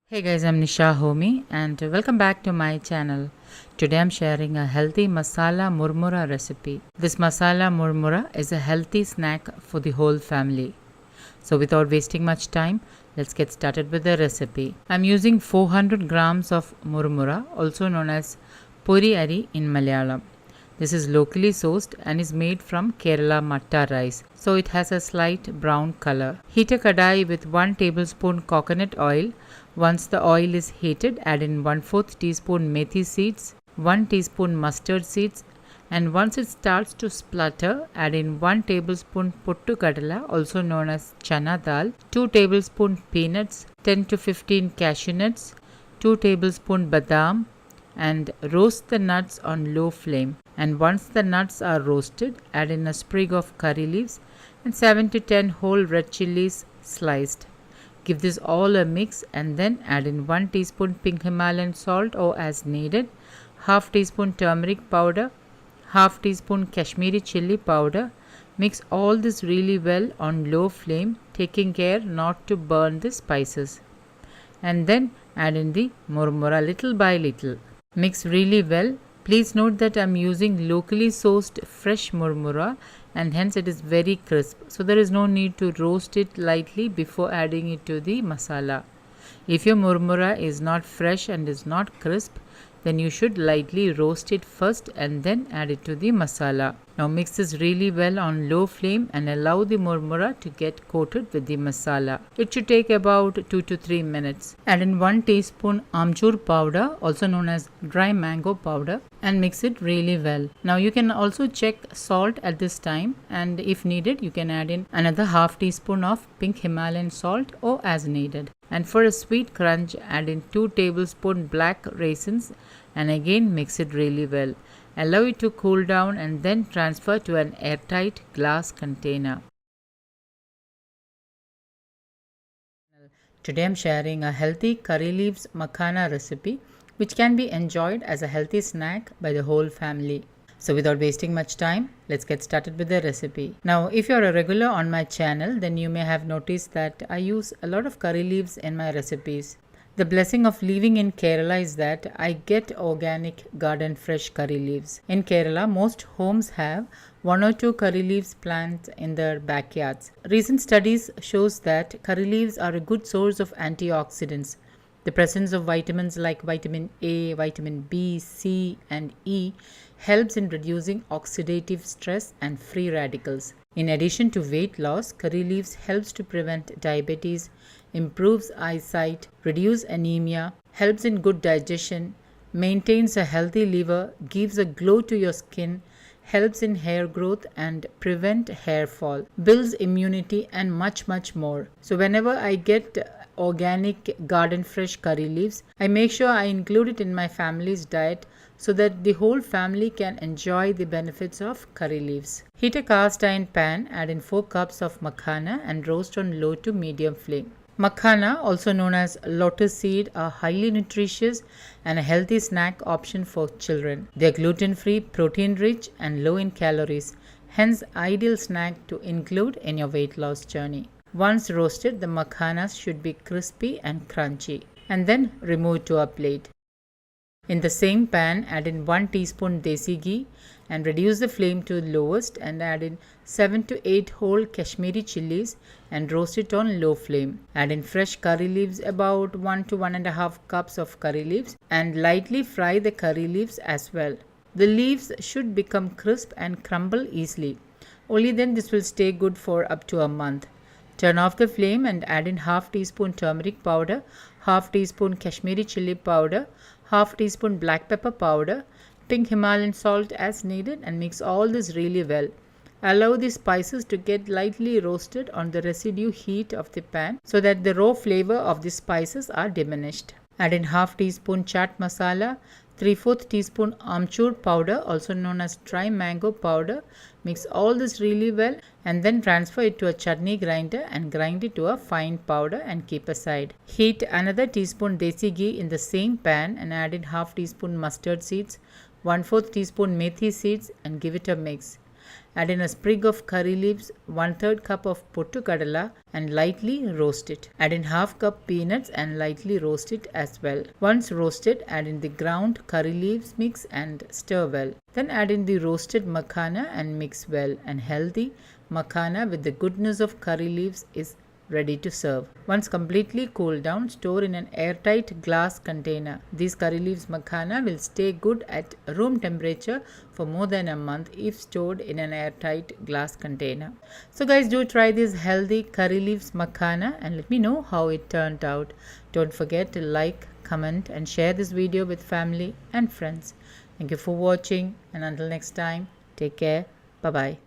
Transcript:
Hey guys, I'm Nisa Homey and welcome back to my channel. Today I'm sharing a healthy masala murmura recipe. This masala murmura is a healthy snack for the whole family. So without wasting much time, let's get started with the recipe. I'm using 400 grams of murmura, also known as puri ari in Malayalam. This is locally sourced and is made from Kerala matta rice, so it has a slight brown color. Heat a kadai with 1 tablespoon coconut oil. Once the oil is heated, add in 1/4 teaspoon methi seeds, 1 teaspoon mustard seeds, and once it starts to splutter, add in 1 tablespoon pottu kadala, also known as chana dal, 2 tablespoon peanuts, 10 to 15 cashew nuts, 2 tablespoon badam, and roast the nuts on low flame. And once the nuts are roasted, add in a sprig of curry leaves and 7 to 10 whole red chilies sliced. Give this all a mix and then add in 1 teaspoon pink Himalayan salt or as needed, half teaspoon turmeric powder, half teaspoon Kashmiri chili powder. Mix all this really well on low flame, taking care not to burn the spices. And then add in the murmura little by little. Mix really well. Please note that I am using locally sourced fresh murmura and hence it is very crisp. So there is no need to roast it lightly before adding it to the masala. If your murmura is not fresh and is not crisp, then you should lightly roast it first and then add it to the masala. Now mix this really well on low flame and allow the murmura to get coated with the masala. It should take about 2 to 3 minutes. Add in 1 teaspoon amchur powder, also known as dry mango powder, and mix it really well. Now you can also check salt at this time, and if needed you can add in another half teaspoon of pink Himalayan salt or as needed. And for a sweet crunch, add in 2 tablespoon black raisins and again mix it really well. Allow it to cool down and then transfer to an airtight glass container. Today I am sharing a healthy curry leaves makhana recipe which can be enjoyed as a healthy snack by the whole family. So without wasting much time, let's get started with the recipe. Now if you are a regular on my channel, then you may have noticed that I use a lot of curry leaves in my recipes. The blessing of living in Kerala is that I get organic garden fresh curry leaves. In Kerala, most homes have 1 or 2 curry leaves plants in their backyards. Recent studies shows that curry leaves are a good source of antioxidants. The presence of vitamins like vitamin A, vitamin B, C, and E helps in reducing oxidative stress and free radicals. In addition to weight loss, curry leaves helps to prevent diabetes, improves eyesight, reduce anemia, helps in good digestion, maintains a healthy liver, gives a glow to your skin, helps in hair growth and prevent hair fall, builds immunity and much more. So whenever I get organic garden fresh curry leaves, I make sure I include it in my family's diet so that the whole family can enjoy the benefits of curry leaves. Heat a cast iron pan, add in 4 cups of makhana and roast on low to medium flame. Makhana, also known as lotus seed, are highly nutritious and a healthy snack option for children. They are gluten-free, protein-rich and low in calories, hence ideal snack to include in your weight loss journey. Once roasted, the makhanas should be crispy and crunchy, and then remove to a plate. In the same pan, add in 1 teaspoon desi ghee and reduce the flame to lowest and add in 7 to 8 whole Kashmiri chilies and roast it on low flame. Add in fresh curry leaves, about 1 to 1.5 cups of curry leaves, and lightly fry the curry leaves as well. The leaves should become crisp and crumble easily. Only then this will stay good for up to a month. Turn off the flame and add in half teaspoon turmeric powder, half teaspoon Kashmiri chili powder, half teaspoon black pepper powder, pink Himalayan salt as needed, and mix all this really well. Allow the spices to get lightly roasted on the residue heat of the pan so that the raw flavor of the spices are diminished. Add in half teaspoon chaat masala, 3/4 teaspoon amchur powder, also known as dry mango powder. Mix all this really well and then transfer it to a chutney grinder and grind it to a fine powder and keep aside. Heat another teaspoon desi ghee in the same pan and add in half teaspoon mustard seeds, 1/4 teaspoon methi seeds and give it a mix. Add in a sprig of curry leaves, 1/3 cup of pottu kadala and lightly roast it. Add in half cup peanuts and lightly roast it as well. Once roasted, add in the ground curry leaves mix and stir well. Then add in the roasted makhana and mix well, and healthy makhana with the goodness of curry leaves is ready to serve. Once completely cooled down, store in an airtight glass container. These curry leaves makhana will stay good at room temperature for more than a month if stored in an airtight glass container. So guys, do try this healthy curry leaves makhana and let me know how it turned out. Don't forget to like, comment and share this video with family and friends. Thank you for watching, and until next time, take care. Bye bye.